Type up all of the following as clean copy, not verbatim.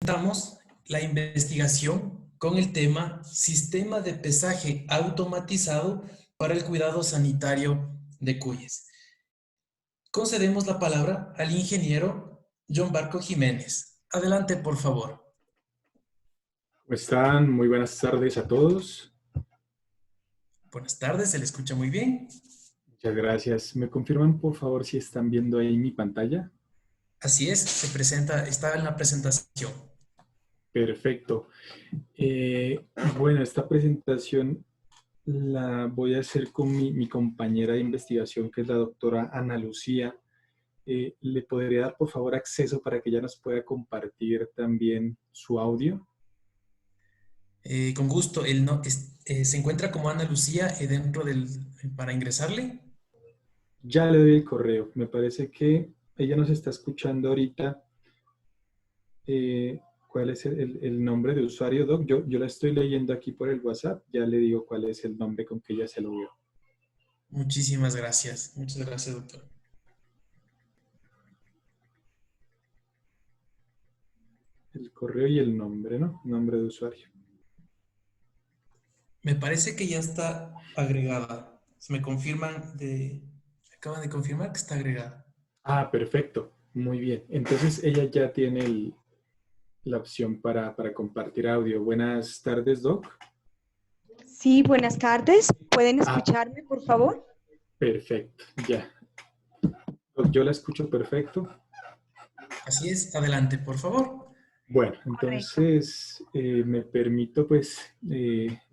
Presentamos la investigación con el tema Sistema de pesaje automatizado para el cuidado sanitario de Cuyes. Concedemos la palabra al ingeniero John Barco Jiménez. Adelante, por favor. ¿Cómo están? Muy buenas tardes a todos. Buenas tardes, se le escucha muy bien. Muchas gracias. ¿Me confirman, por favor, si están viendo ahí mi pantalla? Así es, está en la presentación. Perfecto. Bueno, esta presentación la voy a hacer con mi compañera de investigación, que es la doctora Ana Lucía. ¿Le podría dar, por favor, acceso para que ella nos pueda compartir también su audio? Con gusto, se encuentra como Ana Lucía para ingresarle. Ya le doy el correo. Me parece que ella nos está escuchando ahorita. ¿Cuál es el nombre de usuario, Doc? Yo la estoy leyendo aquí por el WhatsApp. Ya le digo cuál es el nombre con que ella se lo vio. Muchísimas gracias. Muchas gracias, doctor. El correo y el nombre, ¿no? Nombre de usuario. Me parece que ya está agregada. Me acaban de confirmar que está agregada. Ah, perfecto. Muy bien. Entonces ella ya tiene la opción para compartir audio. Buenas tardes, Doc. Sí, buenas tardes. ¿Pueden Ah, escucharme, por favor? perfecto. Ya. Doc, yo la escucho perfecto. Así es, adelante, por favor. Bueno, Correcto. entonces me permito pues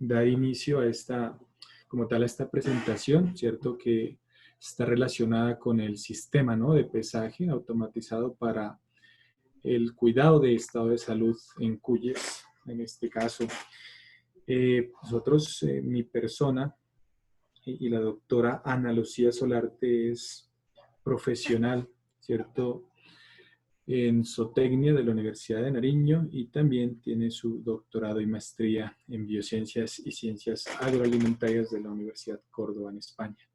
dar inicio a como tal, a esta presentación, ¿cierto? Que está relacionada con el sistema, ¿no? De pesaje automatizado para el cuidado de estado de salud en Cuyes, en este caso. Nosotros, mi persona y la doctora Ana Lucía Solarte es profesional, ¿cierto? En zootecnia de la Universidad de Nariño y también tiene su doctorado y maestría en biociencias y ciencias agroalimentarias de la Universidad Córdoba en España.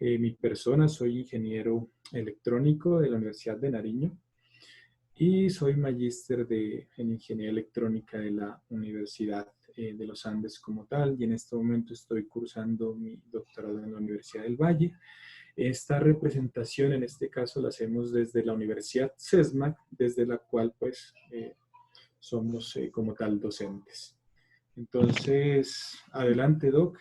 Mi persona, soy ingeniero electrónico de la Universidad de Nariño y soy magíster en ingeniería electrónica de la Universidad de los Andes como tal, y en este momento estoy cursando mi doctorado en la Universidad del Valle. Esta representación, en este caso, la hacemos desde la Universidad CESMAC, desde la cual, pues, somos como tal docentes. Entonces, adelante, Doc.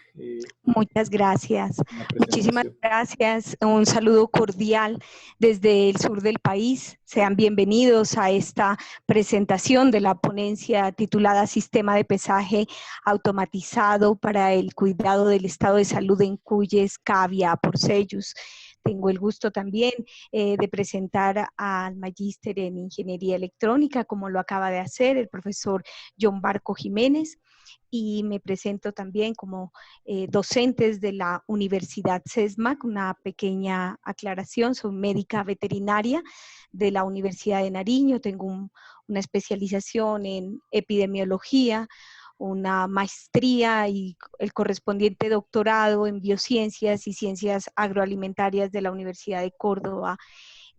Muchas gracias. La Muchísimas presentación. gracias. Un saludo cordial desde el sur del país. Sean bienvenidos a esta presentación de la ponencia titulada Sistema de pesaje automatizado para el cuidado del estado de salud en Cuyes, Cavia, Porcellus. Tengo el gusto también de presentar al magíster en Ingeniería Electrónica, como lo acaba de hacer el profesor John Barco Jiménez, y me presento también como docentes de la Universidad CESMAC. Una pequeña aclaración: soy médica veterinaria de la Universidad de Nariño, tengo una especialización en epidemiología, una maestría y el correspondiente doctorado en biociencias y ciencias agroalimentarias de la Universidad de Córdoba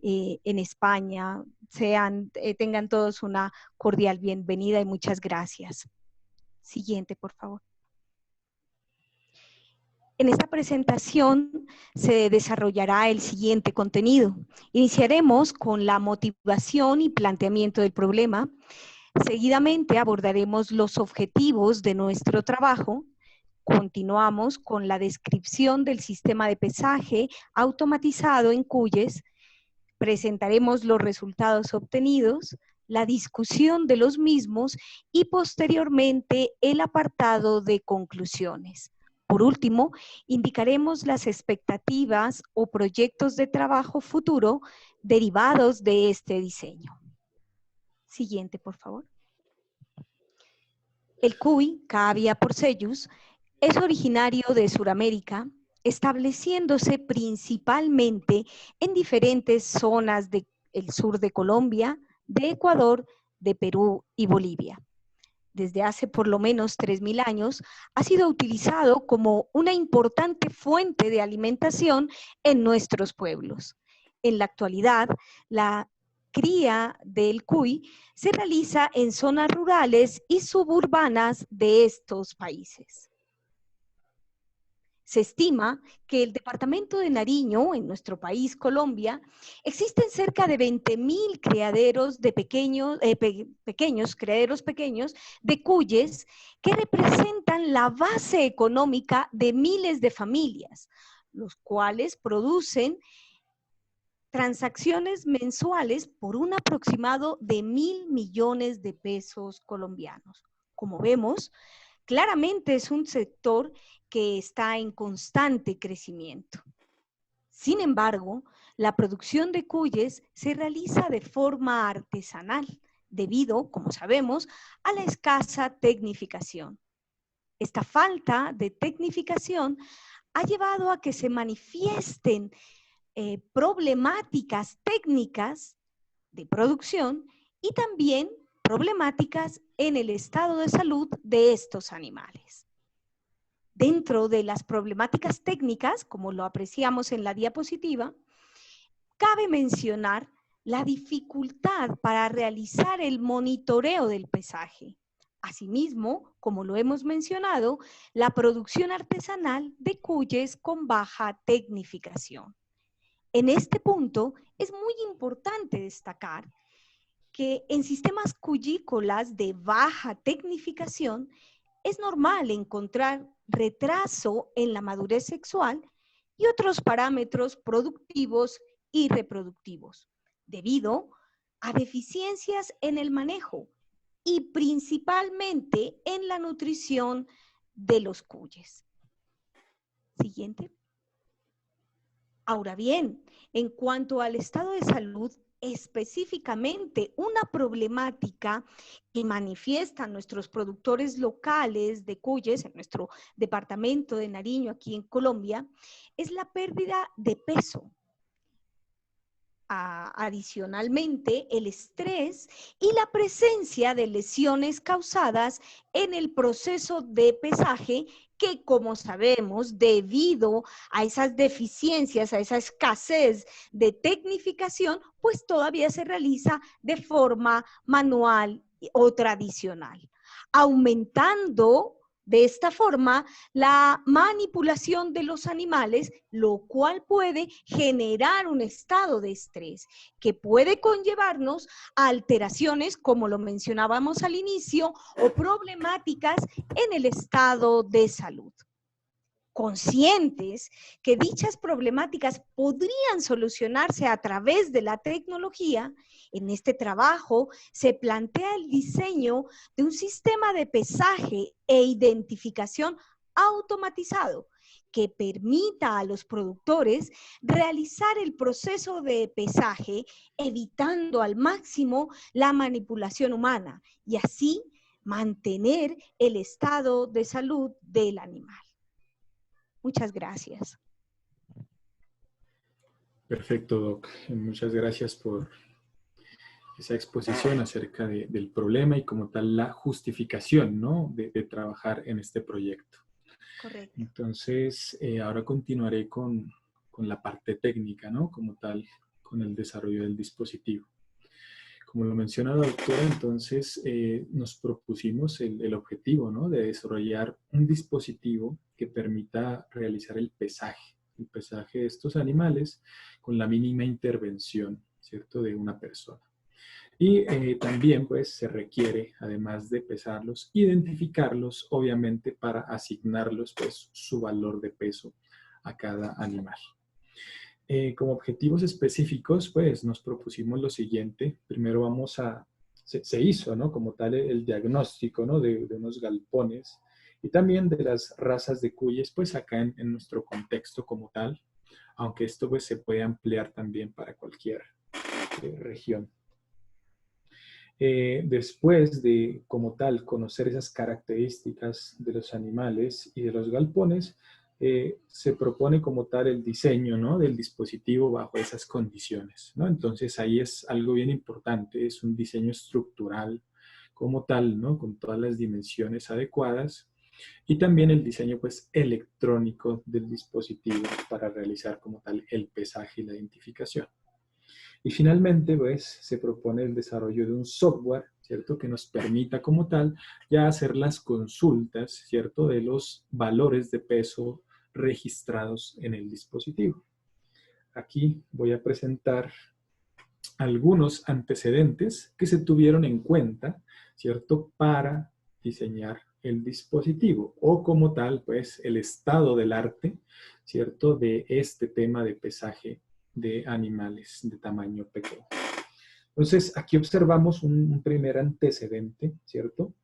en España. Tengan todos una cordial bienvenida y muchas gracias. Siguiente, por favor. En esta presentación se desarrollará el siguiente contenido. Iniciaremos con la motivación y planteamiento del problema. Seguidamente abordaremos los objetivos de nuestro trabajo. Continuamos con la descripción del sistema de pesaje automatizado en Cuyes. Presentaremos los resultados obtenidos, la discusión de los mismos y posteriormente el apartado de conclusiones. Por último, indicaremos las expectativas o proyectos de trabajo futuro derivados de este diseño. Siguiente, por favor. El cuy, Cavia porcellus, es originario de Sudamérica, estableciéndose principalmente en diferentes zonas del sur de Colombia, de Ecuador, de Perú y Bolivia. Desde hace por lo menos 3.000 años, ha sido utilizado como una importante fuente de alimentación en nuestros pueblos. En la actualidad, la cría del cuy se realiza en zonas rurales y suburbanas de estos países. Se estima que el departamento de Nariño, en nuestro país, Colombia, existen cerca de 20.000 criaderos de criaderos pequeños de cuyes que representan la base económica de miles de familias, los cuales producen transacciones mensuales por un aproximado de 1.000 millones de pesos colombianos. Como vemos, claramente es un sector que está en constante crecimiento. Sin embargo, la producción de cuyes se realiza de forma artesanal, debido, como sabemos, a la escasa tecnificación. Esta falta de tecnificación ha llevado a que se manifiesten problemáticas técnicas de producción y también problemáticas en el estado de salud de estos animales. Dentro de las problemáticas técnicas, como lo apreciamos en la diapositiva, cabe mencionar la dificultad para realizar el monitoreo del pesaje. Asimismo, como lo hemos mencionado, la producción artesanal de cuyes con baja tecnificación. En este punto es muy importante destacar que en sistemas cuyícolas de baja tecnificación es normal encontrar retraso en la madurez sexual y otros parámetros productivos y reproductivos, debido a deficiencias en el manejo y principalmente en la nutrición de los cuyes. Siguiente. Ahora bien, en cuanto al estado de salud, específicamente una problemática que manifiestan nuestros productores locales de cuyes en nuestro departamento de Nariño, aquí en Colombia, es la pérdida de peso. Adicionalmente, el estrés y la presencia de lesiones causadas en el proceso de pesaje que, como sabemos, debido a esas deficiencias, a esa escasez de tecnificación, pues todavía se realiza de forma manual o tradicional, aumentando de esta forma la manipulación de los animales, lo cual puede generar un estado de estrés que puede conllevarnos a alteraciones, como lo mencionábamos al inicio, o problemáticas en el estado de salud. Conscientes que dichas problemáticas podrían solucionarse a través de la tecnología, en este trabajo se plantea el diseño de un sistema de pesaje e identificación automatizado que permita a los productores realizar el proceso de pesaje, evitando al máximo la manipulación humana y así mantener el estado de salud del animal. Muchas gracias. Perfecto, Doc. Muchas gracias por esa exposición acerca del problema y como tal la justificación, ¿no? de trabajar en este proyecto. Correcto. Entonces, ahora continuaré con la parte técnica, ¿no? Como tal, con el desarrollo del dispositivo. Como lo menciona la doctora, entonces nos propusimos el objetivo, ¿no? De desarrollar un dispositivo que permita realizar el pesaje de estos animales con la mínima intervención, ¿cierto? De una persona. Y también, pues, se requiere, además de pesarlos, identificarlos, obviamente, para asignarlos, pues, su valor de peso a cada animal. Como objetivos específicos, pues nos propusimos lo siguiente. Primero se hizo, ¿no? Como tal el diagnóstico, ¿no? De unos galpones y también de las razas de cuyes, pues acá en nuestro contexto como tal, aunque esto pues se puede ampliar también para cualquier región. Después de, como tal, conocer esas características de los animales y de los galpones, se propone como tal el diseño, ¿no? Del dispositivo bajo esas condiciones, ¿no? Entonces ahí es algo bien importante, es un diseño estructural como tal, ¿no? Con todas las dimensiones adecuadas y también el diseño pues electrónico del dispositivo para realizar como tal el pesaje y la identificación. Y finalmente, pues, se propone el desarrollo de un software, ¿cierto?, que nos permita como tal ya hacer las consultas, ¿cierto?, de los valores de peso registrados en el dispositivo. Aquí voy a presentar algunos antecedentes que se tuvieron en cuenta, ¿cierto?, para diseñar el dispositivo o como tal, pues, el estado del arte, ¿cierto?, de este tema de pesaje de animales de tamaño pequeño. Entonces, aquí observamos un primer antecedente, ¿cierto?,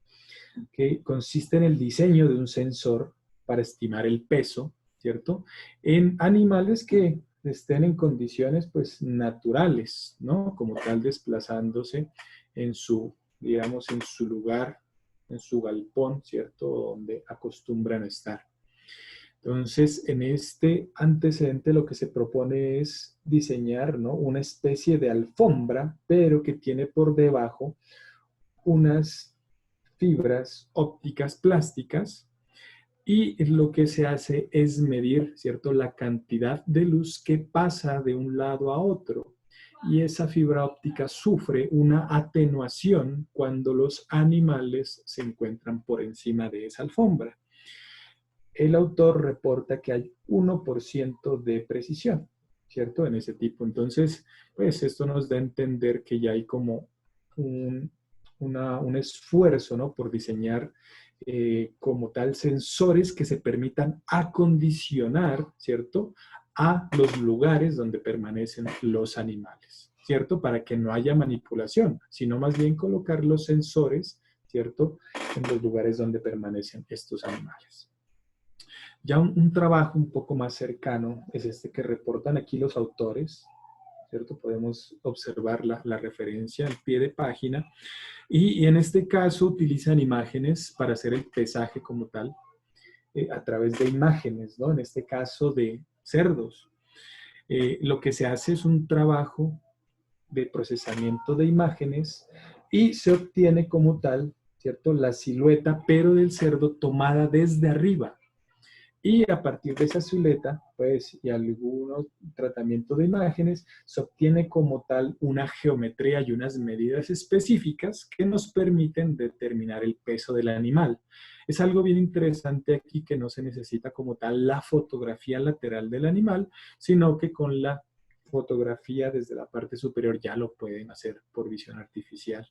que consiste en el diseño de un sensor para estimar el peso, ¿cierto?, en animales que estén en condiciones, pues, naturales, ¿no?, como tal desplazándose en su, digamos, en su lugar, en su galpón, ¿cierto?, donde acostumbran estar. Entonces, en este antecedente lo que se propone es diseñar, ¿no?, una especie de alfombra, pero que tiene por debajo unas fibras ópticas plásticas y lo que se hace es medir, ¿cierto?, la cantidad de luz que pasa de un lado a otro. Y esa fibra óptica sufre una atenuación cuando los animales se encuentran por encima de esa alfombra. El autor reporta que hay 1% de precisión, ¿cierto?, en ese tipo. Entonces, pues esto nos da a entender que ya hay como un esfuerzo, ¿no?, por diseñar como tal sensores que se permitan acondicionar, ¿cierto?, a los lugares donde permanecen los animales, ¿cierto?, para que no haya manipulación, sino más bien colocar los sensores, ¿cierto?, en los lugares donde permanecen estos animales. Ya un trabajo un poco más cercano es este que reportan aquí los autores, ¿cierto? Podemos observar la referencia al pie de página y en este caso utilizan imágenes para hacer el pesaje como tal, a través de imágenes, ¿no? En este caso de cerdos. Lo que se hace es un trabajo de procesamiento de imágenes y se obtiene como tal, ¿cierto?, la silueta, pero del cerdo tomada desde arriba. Y a partir de esa silueta, pues, y algunos tratamientos de imágenes, se obtiene como tal una geometría y unas medidas específicas que nos permiten determinar el peso del animal. Es algo bien interesante aquí que no se necesita como tal la fotografía lateral del animal, sino que con la fotografía desde la parte superior ya lo pueden hacer por visión artificial.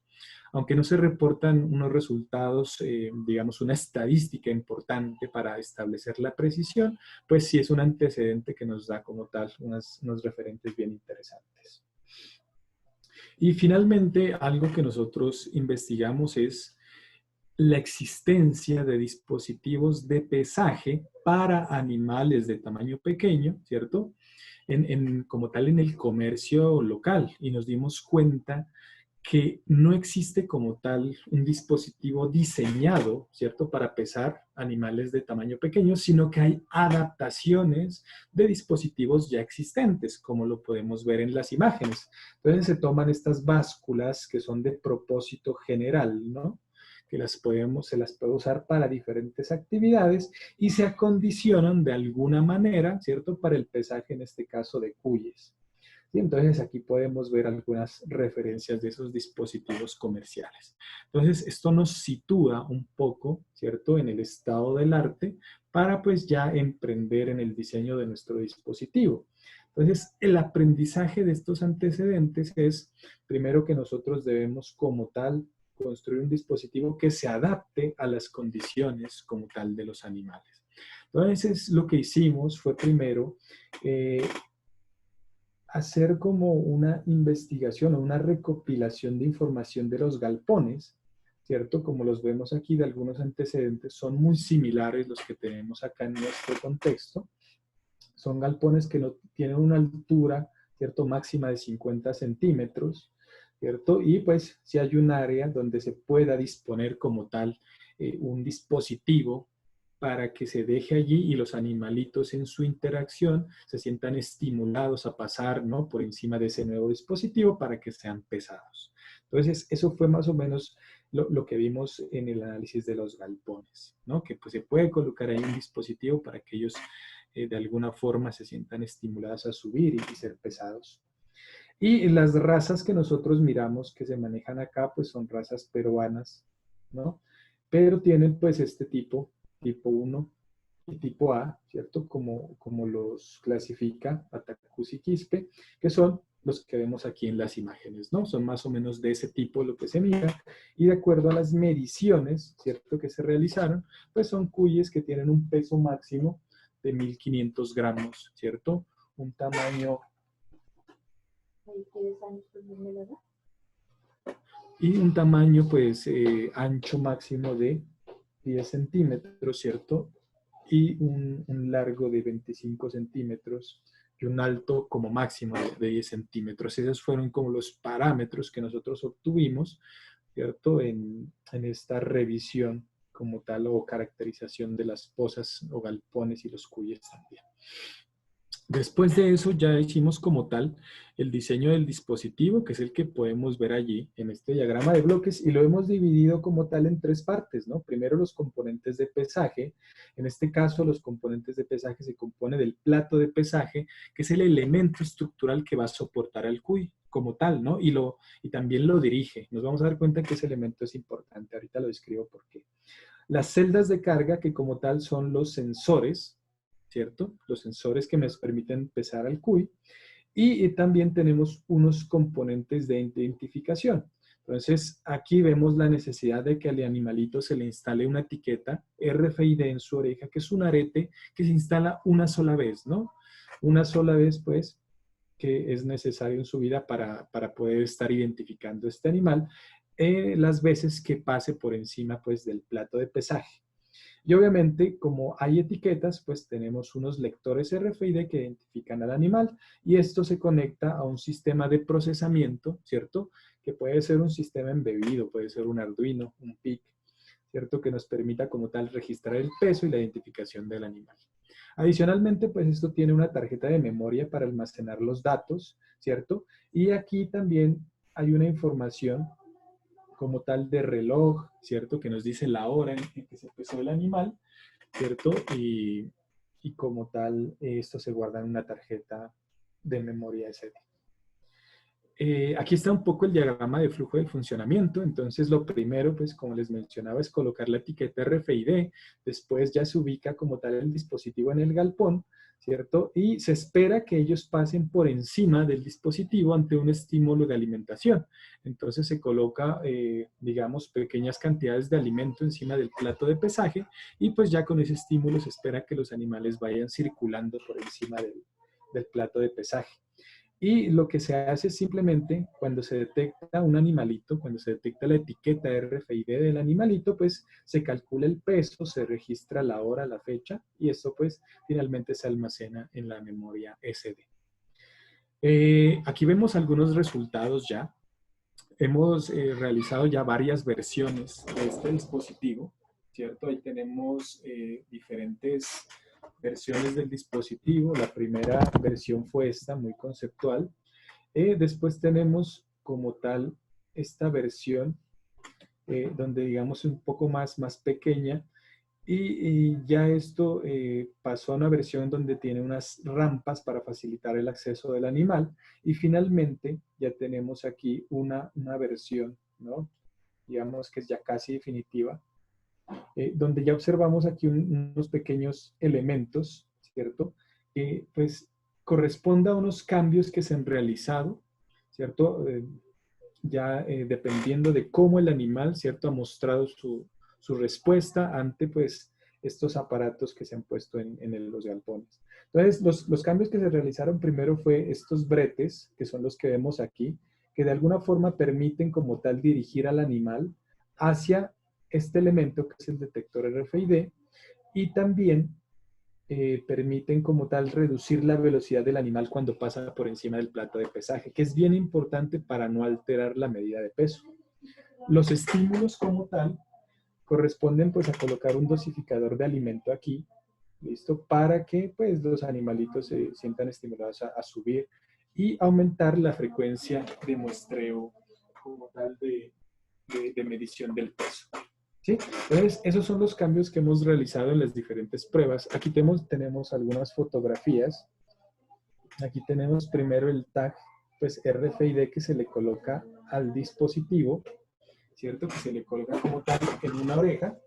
Aunque no se reportan unos resultados, digamos, una estadística importante para establecer la precisión, pues sí es un antecedente que nos da como tal unos referentes bien interesantes. Y finalmente, algo que nosotros investigamos es la existencia de dispositivos de pesaje para animales de tamaño pequeño, ¿cierto?, como tal en el comercio local, y nos dimos cuenta que no existe como tal un dispositivo diseñado, ¿cierto?, para pesar animales de tamaño pequeño, sino que hay adaptaciones de dispositivos ya existentes, como lo podemos ver en las imágenes. Entonces se toman estas básculas que son de propósito general, ¿no?, que se las puede usar para diferentes actividades y se acondicionan de alguna manera, ¿cierto?, para el pesaje, en este caso, de cuyes. Y entonces aquí podemos ver algunas referencias de esos dispositivos comerciales. Entonces esto nos sitúa un poco, ¿cierto?, en el estado del arte para pues ya emprender en el diseño de nuestro dispositivo. Entonces el aprendizaje de estos antecedentes es, primero, que nosotros debemos como tal construir un dispositivo que se adapte a las condiciones como tal de los animales. Entonces lo que hicimos fue primero hacer como una investigación o una recopilación de información de los galpones, ¿cierto? Como los vemos aquí de algunos antecedentes, son muy similares los que tenemos acá en nuestro contexto. Son galpones que no tienen una altura, ¿cierto?, máxima de 50 centímetros, ¿cierto? Y pues si hay un área donde se pueda disponer como tal un dispositivo para que se deje allí y los animalitos en su interacción se sientan estimulados a pasar, ¿no?, por encima de ese nuevo dispositivo para que sean pesados. Entonces, eso fue más o menos lo que vimos en el análisis de los galpones, ¿no?, que pues se puede colocar ahí un dispositivo para que ellos de alguna forma se sientan estimulados a subir y ser pesados. Y las razas que nosotros miramos que se manejan acá, pues son razas peruanas, ¿no? Pero tienen pues este tipo, tipo 1 y tipo A, ¿cierto? Como los clasifica Atacus y Quispe, que son los que vemos aquí en las imágenes, ¿no? Son más o menos de ese tipo lo que se mira, y de acuerdo a las mediciones, ¿cierto? Que se realizaron, pues son cuyes que tienen un peso máximo de 1500 gramos, ¿cierto? Un tamaño y un tamaño pues ancho máximo de 10 centímetros, ¿cierto? Y un largo de 25 centímetros y un alto como máximo de 10 centímetros. Esos fueron como los parámetros que nosotros obtuvimos, ¿cierto? En esta revisión como tal o caracterización de las pozas o galpones y los cuyes también. Después de eso ya hicimos como tal el diseño del dispositivo, que es el que podemos ver allí en este diagrama de bloques, y lo hemos dividido como tal en 3 partes, ¿no? Primero los componentes de pesaje. En este caso los componentes de pesaje se compone del plato de pesaje, que es el elemento estructural que va a soportar al cuy como tal, ¿no? Y también lo dirige. Nos vamos a dar cuenta que ese elemento es importante. Ahorita lo describo por qué. Las celdas de carga, que como tal son los sensores, ¿cierto? Los sensores que nos permiten pesar al cuy. Y también tenemos unos componentes de identificación. Entonces, aquí vemos la necesidad de que al animalito se le instale una etiqueta RFID en su oreja, que es un arete que se instala una sola vez, ¿no? Una sola vez, pues, que es necesario en su vida para poder estar identificando este animal, las veces que pase por encima, pues, del plato de pesaje. Y obviamente, como hay etiquetas, pues tenemos unos lectores RFID que identifican al animal, y esto se conecta a un sistema de procesamiento, ¿cierto? Que puede ser un sistema embebido, puede ser un Arduino, un PIC, ¿cierto? Que nos permita como tal registrar el peso y la identificación del animal. Adicionalmente, pues esto tiene una tarjeta de memoria para almacenar los datos, ¿cierto? Y aquí también hay una información como tal de reloj, ¿cierto? Que nos dice la hora en que se pesó el animal, ¿cierto? Y como tal, esto se guarda en una tarjeta de memoria SD. Aquí está un poco el diagrama de flujo del funcionamiento. Entonces, lo primero, pues como les mencionaba, es colocar la etiqueta RFID. Después ya se ubica como tal el dispositivo en el galpón, ¿cierto? Y se espera que ellos pasen por encima del dispositivo ante un estímulo de alimentación. Entonces se coloca, digamos, pequeñas cantidades de alimento encima del plato de pesaje, y pues ya con ese estímulo se espera que los animales vayan circulando por encima del plato de pesaje. Y lo que se hace es simplemente, cuando se detecta un animalito, cuando se detecta la etiqueta RFID del animalito, pues se calcula el peso, se registra la hora, la fecha, y esto pues finalmente se almacena en la memoria SD. Aquí vemos algunos resultados ya. Hemos realizado ya varias versiones de este dispositivo, ¿cierto? Ahí tenemos diferentes versiones del dispositivo. La primera versión fue esta, muy conceptual. Después tenemos como tal esta versión donde digamos es un poco más pequeña, y ya esto pasó a una versión donde tiene unas rampas para facilitar el acceso del animal, y finalmente ya tenemos aquí una versión, ¿no? Digamos que es ya casi definitiva, donde ya observamos aquí unos pequeños elementos, ¿cierto? Que pues corresponde a unos cambios que se han realizado, ¿cierto? Ya dependiendo de cómo el animal, ¿cierto? Ha mostrado su respuesta ante pues estos aparatos que se han puesto en los galpones. Entonces, los cambios que se realizaron primero fue estos bretes, que son los que vemos aquí, que de alguna forma permiten como tal dirigir al animal hacia este elemento que es el detector RFID, y también permiten como tal reducir la velocidad del animal cuando pasa por encima del plato de pesaje, que es bien importante para no alterar la medida de peso. Los estímulos como tal corresponden pues a colocar un dosificador de alimento aquí, ¿listo? Para que pues los animalitos se sientan estimulados a subir y aumentar la frecuencia de muestreo como tal de medición del peso. ¿Sí? Entonces, esos son los cambios que hemos realizado en las diferentes pruebas. Aquí tenemos algunas fotografías. Aquí tenemos primero el tag pues RFID que se le coloca al dispositivo, ¿cierto? Que se le coloca como tal en una oreja,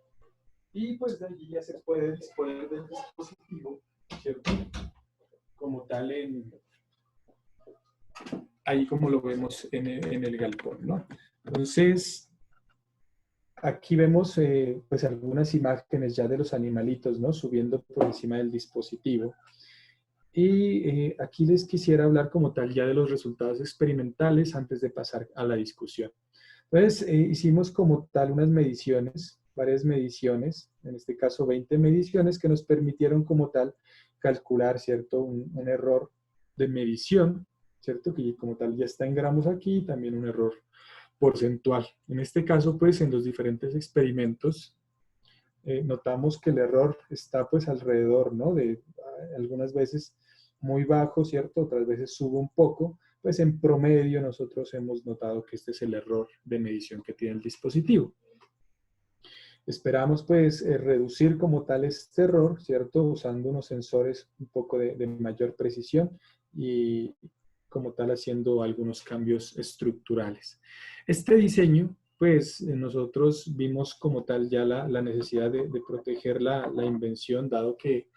y pues de allí ya se puede disponer del dispositivo, ¿cierto? Como tal ahí como lo vemos en el galpón, ¿no? Entonces, aquí vemos pues algunas imágenes ya de los animalitos, ¿no? Subiendo por encima del dispositivo. Y aquí les quisiera hablar como tal ya de los resultados experimentales antes de pasar a la discusión. Entonces, hicimos como tal unas mediciones, varias mediciones, en este caso 20 mediciones que nos permitieron como tal calcular, ¿cierto? Un error de medición, ¿cierto? Que como tal ya está en gramos aquí, también un error porcentual. En este caso, pues, en los diferentes experimentos, notamos que el error está pues alrededor, ¿no? De algunas veces muy bajo, ¿cierto? Otras veces sube un poco. Pues en promedio nosotros hemos notado que este es el error de medición que tiene el dispositivo. Esperamos pues reducir como tal este error, ¿cierto? Usando unos sensores un poco de mayor precisión y como tal haciendo algunos cambios estructurales. Este diseño, pues nosotros vimos como tal ya la necesidad de proteger la invención, dado que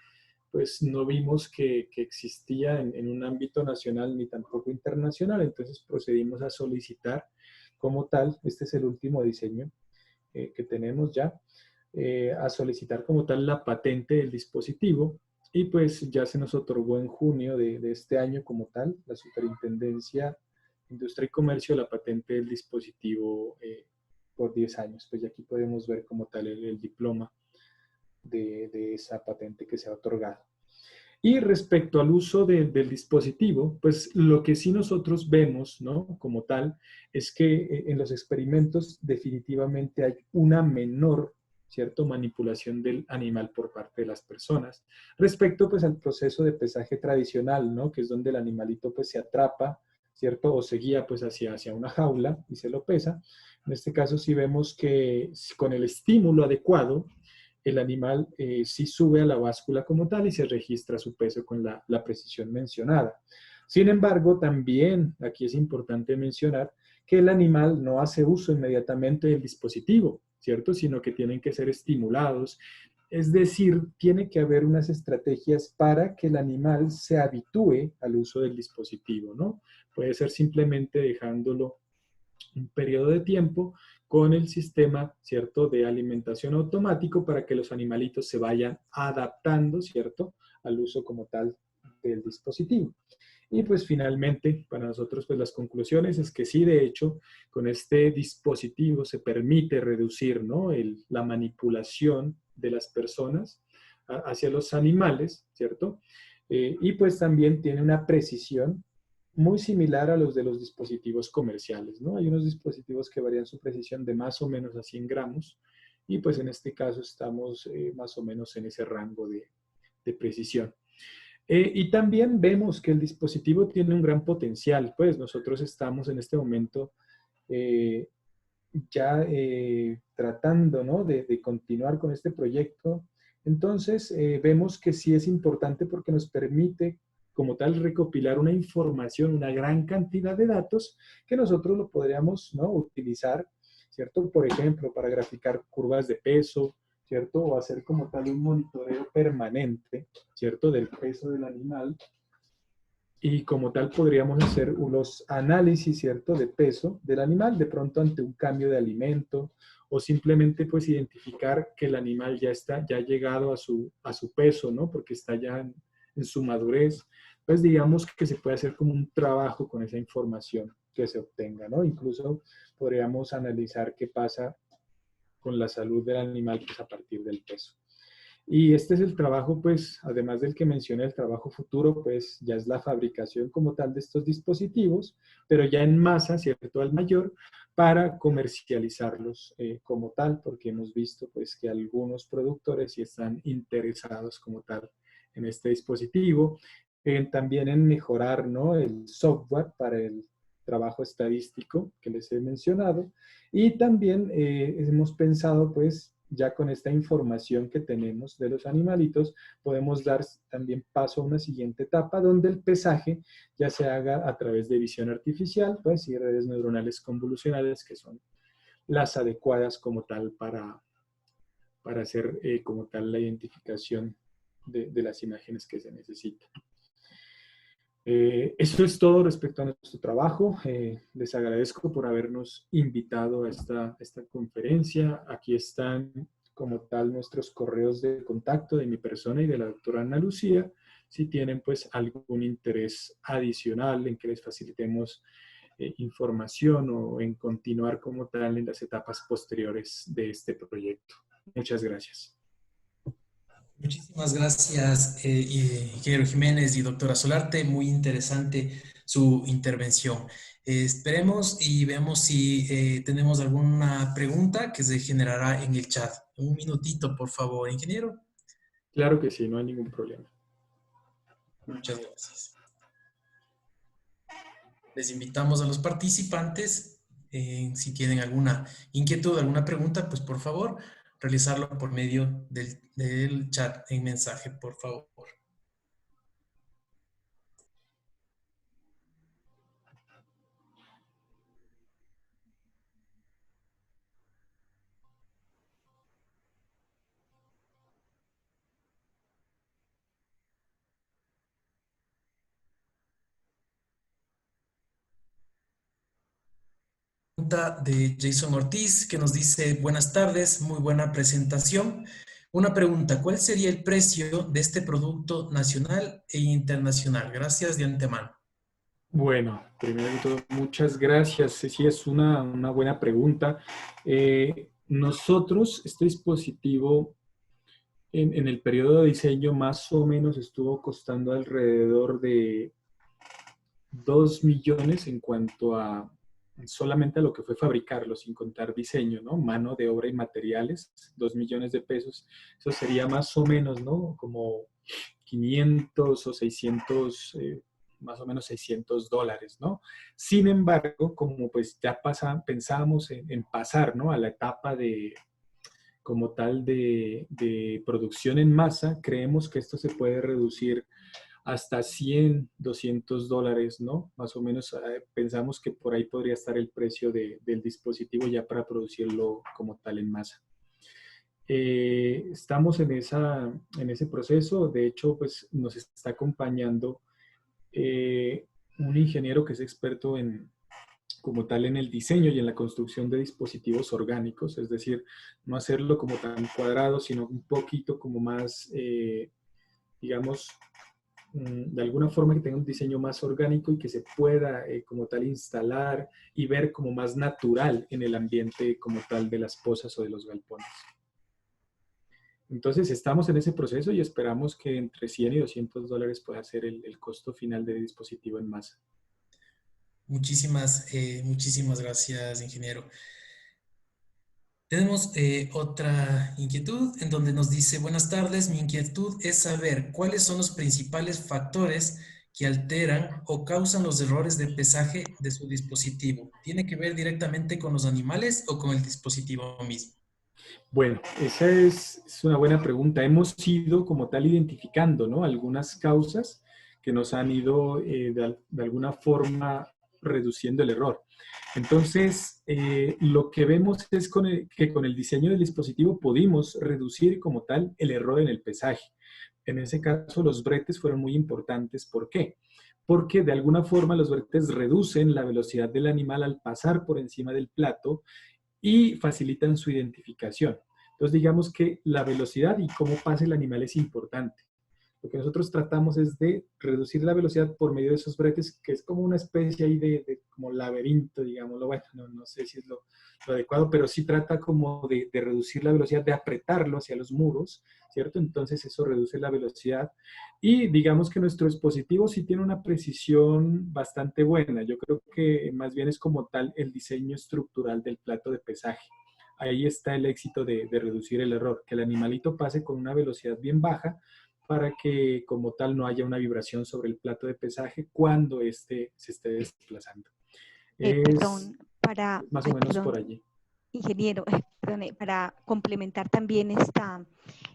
pues no vimos que existía en un ámbito nacional ni tampoco internacional, entonces procedimos a solicitar como tal, este es el último diseño que tenemos ya, a solicitar como tal la patente del dispositivo, y pues ya se nos otorgó en junio de este año como tal, la Superintendencia de Industria y Comercio, la patente del dispositivo por 10 años. Pues ya aquí podemos ver como tal el diploma de esa patente que se ha otorgado. Y respecto al uso del dispositivo, pues lo que sí nosotros vemos, ¿no? Como tal, es que en los experimentos definitivamente hay una menor, ¿cierto? Manipulación del animal por parte de las personas. Respecto, pues, al proceso de pesaje tradicional, ¿no? Que es donde el animalito, pues, se atrapa, ¿cierto? O se guía, pues, hacia una jaula y se lo pesa. En este caso sí vemos que con el estímulo adecuado, el animal sí sube a la báscula como tal y se registra su peso con la precisión mencionada. Sin embargo, también aquí es importante mencionar que el animal no hace uso inmediatamente del dispositivo, ¿cierto? Sino que tienen que ser estimulados. Es decir, tiene que haber unas estrategias para que el animal se habitúe al uso del dispositivo, ¿no? Puede ser simplemente dejándolo un periodo de tiempo con el sistema, ¿cierto?, de alimentación automático para que los animalitos se vayan adaptando, ¿cierto?, al uso como tal del dispositivo. Y pues finalmente, para nosotros, pues las conclusiones es que sí, de hecho, con este dispositivo se permite reducir, ¿no?, la manipulación de las personas hacia los animales, ¿cierto? Y pues también tiene una precisión muy similar a los de los dispositivos comerciales, ¿no? Hay unos dispositivos que varían su precisión de más o menos a 100 gramos, y pues en este caso estamos más o menos en ese rango de precisión. Y también vemos que el dispositivo tiene un gran potencial, pues nosotros estamos en este momento ya tratando, ¿no?, de continuar con este proyecto. Entonces vemos que sí es importante porque nos permite como tal recopilar una información, una gran cantidad de datos que nosotros lo podríamos, ¿no?, utilizar, ¿cierto? Por ejemplo, para graficar curvas de peso, ¿cierto? O hacer como tal un monitoreo permanente, ¿cierto?, del peso del animal. Y como tal podríamos hacer los análisis, ¿cierto?, de peso del animal, de pronto ante un cambio de alimento, o simplemente pues identificar que el animal ya ha llegado a su peso, ¿no?, porque está ya en su madurez. Pues digamos que se puede hacer como un trabajo con esa información que se obtenga, ¿no? Incluso podríamos analizar qué pasa con la salud del animal pues, a partir del peso. Y este es el trabajo, pues, además del que mencioné, el trabajo futuro, pues, ya es la fabricación como tal de estos dispositivos, pero ya en masa, ¿cierto?, al mayor, para comercializarlos como tal, porque hemos visto, pues, que algunos productores sí están interesados como tal en este dispositivo. También en mejorar, ¿no?, el software para el trabajo estadístico que les he mencionado. Y también hemos pensado, pues, ya con esta información que tenemos de los animalitos, podemos dar también paso a una siguiente etapa donde el pesaje ya se haga a través de visión artificial, pues, y redes neuronales convolucionales, que son las adecuadas como tal para hacer como tal la identificación de las imágenes que se necesitan. Eso es todo respecto a nuestro trabajo. Les agradezco por habernos invitado a esta conferencia. Aquí están como tal nuestros correos de contacto de mi persona y de la doctora Ana Lucía, si tienen pues algún interés adicional en que les facilitemos información o en continuar como tal en las etapas posteriores de este proyecto. Muchas gracias. Muchísimas gracias, ingeniero Jiménez y doctora Solarte. Muy interesante su intervención. Esperemos y veamos si tenemos alguna pregunta que se generará en el chat. Un minutito, por favor, ingeniero. Claro que sí, no hay ningún problema. Muchas gracias. Les invitamos a los participantes, si tienen alguna inquietud, alguna pregunta, pues por favor, realizarlo por medio del chat en mensaje, por favor. De Jason Ortiz, que nos dice: buenas tardes, muy buena presentación. Una pregunta: ¿cuál sería el precio de este producto nacional e internacional? Gracias de antemano. Bueno, primero de todo, muchas gracias. Sí, es una buena pregunta. Nosotros, este dispositivo en el periodo de diseño más o menos estuvo costando alrededor de 2 millones en cuanto a solamente a lo que fue fabricarlo, sin contar diseño, ¿no? Mano de obra y materiales, 2 millones de pesos. Eso sería más o menos, ¿no? Como 500 o 600, más o menos $600, ¿no? Sin embargo, como pues ya pensábamos en pasar, ¿no? A la etapa de como tal de producción en masa, creemos que esto se puede reducir hasta 100, $200, ¿no? Más o menos pensamos que por ahí podría estar el precio del dispositivo ya para producirlo como tal en masa. Estamos en ese proceso. De hecho, pues nos está acompañando un ingeniero que es experto como tal en el diseño y en la construcción de dispositivos orgánicos, es decir, no hacerlo como tan cuadrado, sino un poquito como más, digamos, de alguna forma que tenga un diseño más orgánico y que se pueda como tal instalar y ver como más natural en el ambiente como tal de las pozas o de los galpones. Entonces estamos en ese proceso y esperamos que entre 100 y $200 pueda ser el costo final del dispositivo en masa. Muchísimas gracias, ingeniero. Tenemos otra inquietud en donde nos dice: buenas tardes, mi inquietud es saber cuáles son los principales factores que alteran o causan los errores de pesaje de su dispositivo. ¿Tiene que ver directamente con los animales o con el dispositivo mismo? Bueno, esa es una buena pregunta. Hemos ido como tal identificando, ¿no? Algunas causas que nos han ido de alguna forma reduciendo el error. Entonces, lo que vemos es que con el diseño del dispositivo pudimos reducir como tal el error en el pesaje. En ese caso, los bretes fueron muy importantes. ¿Por qué? Porque de alguna forma los bretes reducen la velocidad del animal al pasar por encima del plato y facilitan su identificación. Entonces, digamos que la velocidad y cómo pasa el animal es importante. Lo que nosotros tratamos es de reducir la velocidad por medio de esos bretes, que es como una especie ahí de como laberinto, digámoslo. Bueno, no sé si es lo adecuado, pero sí trata como de reducir la velocidad, de apretarlo hacia los muros, ¿cierto? Entonces eso reduce la velocidad y digamos que nuestro dispositivo sí tiene una precisión bastante buena. Yo creo que más bien es como tal el diseño estructural del plato de pesaje. Ahí está el éxito de reducir el error, que el animalito pase con una velocidad bien baja para que como tal no haya una vibración sobre el plato de pesaje cuando éste se esté desplazando. Perdón, Más o menos por allí. ingeniero, perdone, para complementar también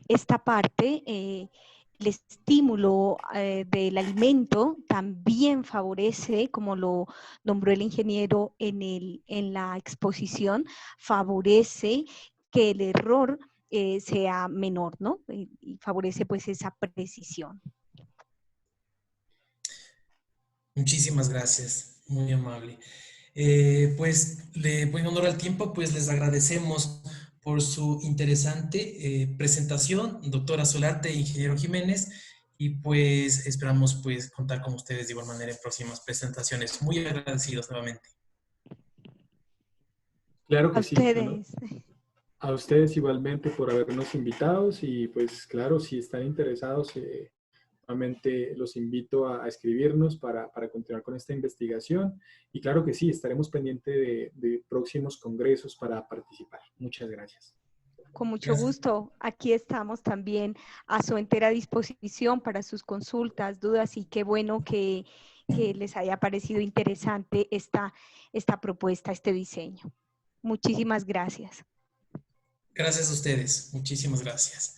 esta parte, el estímulo del alimento también favorece, como lo nombró el ingeniero en la exposición, favorece que el error sea menor, ¿no? Y favorece pues esa precisión. Muchísimas gracias, muy amable. Pues, en honor al tiempo, pues les agradecemos por su interesante presentación, doctora Solarte e ingeniero Jiménez, y pues esperamos pues contar con ustedes de igual manera en próximas presentaciones. Muy agradecidos nuevamente. Claro A que sí, bueno, ustedes. a ustedes igualmente por habernos invitado y pues claro, si están interesados, nuevamente los invito a escribirnos para continuar con esta investigación y claro que sí, estaremos pendientes de próximos congresos para participar. Muchas gracias. Con mucho Gracias. gusto. Aquí estamos también a su entera disposición para sus consultas, dudas y qué bueno que les haya parecido interesante esta propuesta, este diseño. Muchísimas gracias. Gracias a ustedes. Muchísimas gracias.